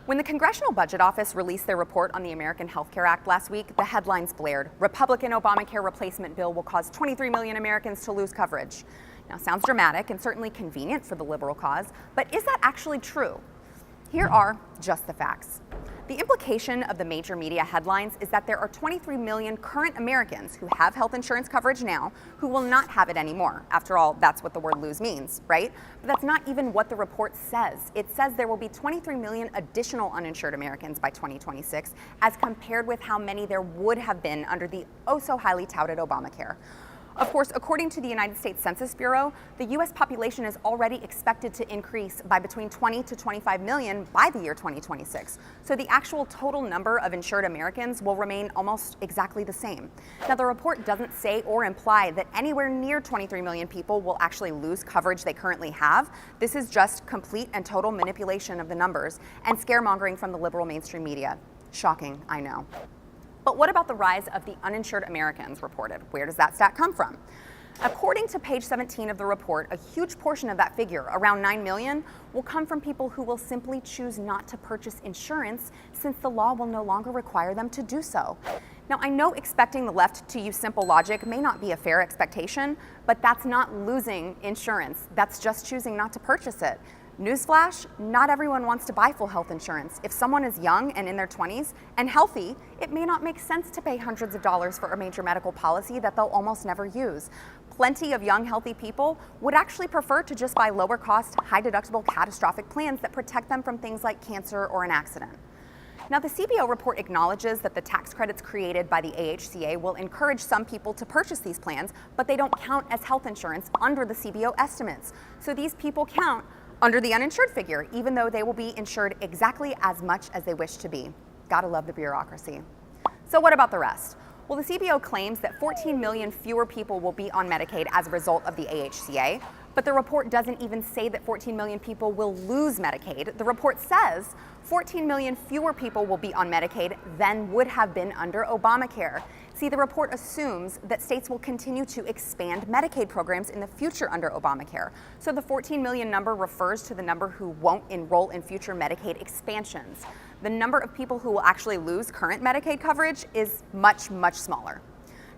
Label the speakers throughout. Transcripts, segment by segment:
Speaker 1: When the Congressional Budget Office released their report on the American Health Care Act last week, the headlines blared, "Republican Obamacare replacement bill will cause 23 million Americans to lose coverage." Now, sounds dramatic and certainly convenient for the liberal cause, but is that actually true? Here are just the facts. The implication of the major media headlines is that there are 23 million current Americans who have health insurance coverage now who will not have it anymore. After all, that's what the word lose means, right? But that's not even what the report says. It says there will be 23 million additional uninsured Americans by 2026 as compared with how many there would have been under the oh so highly touted Obamacare. Of course, according to the United States Census Bureau, the U.S. population is already expected to increase by between 20 to 25 million by the year 2026. So the actual total number of insured Americans will remain almost exactly the same. Now, the report doesn't say or imply that anywhere near 23 million people will actually lose coverage they currently have. This is just complete and total manipulation of the numbers and scaremongering from the liberal mainstream media. Shocking, I know. But what about the rise of the uninsured Americans reported? Where does that stat come from? According to page 17 of the report, a huge portion of that figure, around 9 million, will come from people who will simply choose not to purchase insurance since the law will no longer require them to do so. Now, I know expecting the left to use simple logic may not be a fair expectation, but that's not losing insurance. That's just choosing not to purchase it. Newsflash, not everyone wants to buy full health insurance. If someone is young and in their 20s and healthy, it may not make sense to pay hundreds of dollars for a major medical policy that they'll almost never use. Plenty of young, healthy people would actually prefer to just buy lower cost, high deductible catastrophic plans that protect them from things like cancer or an accident. Now, the CBO report acknowledges that the tax credits created by the AHCA will encourage some people to purchase these plans, but they don't count as health insurance under the CBO estimates. So these people count under the uninsured figure, even though they will be insured exactly as much as they wish to be. Gotta love the bureaucracy. So what about the rest? Well, the CBO claims that 14 million fewer people will be on Medicaid as a result of the AHCA, but the report doesn't even say that 14 million people will lose Medicaid. The report says 14 million fewer people will be on Medicaid than would have been under Obamacare. See, the report assumes that states will continue to expand Medicaid programs in the future under Obamacare. So the 14 million number refers to the number who won't enroll in future Medicaid expansions. The number of people who will actually lose current Medicaid coverage is much, much smaller.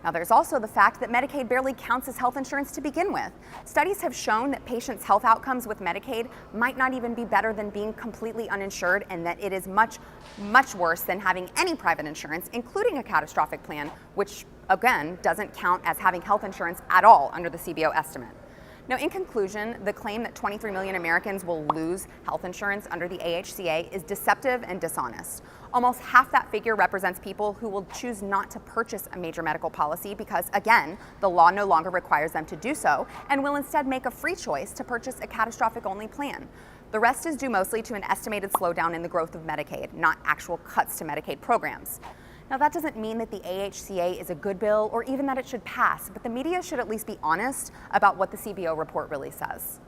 Speaker 1: Now, there's also the fact that Medicaid barely counts as health insurance to begin with. Studies have shown that patients' health outcomes with Medicaid might not even be better than being completely uninsured, and that it is much, much worse than having any private insurance, including a catastrophic plan, which, again, doesn't count as having health insurance at all under the CBO estimate. Now, in conclusion, the claim that 23 million Americans will lose health insurance under the AHCA is deceptive and dishonest. Almost half that figure represents people who will choose not to purchase a major medical policy because, again, the law no longer requires them to do so, and will instead make a free choice to purchase a catastrophic-only plan. The rest is due mostly to an estimated slowdown in the growth of Medicaid, not actual cuts to Medicaid programs. Now, that doesn't mean that the AHCA is a good bill or even that it should pass, but the media should at least be honest about what the CBO report really says.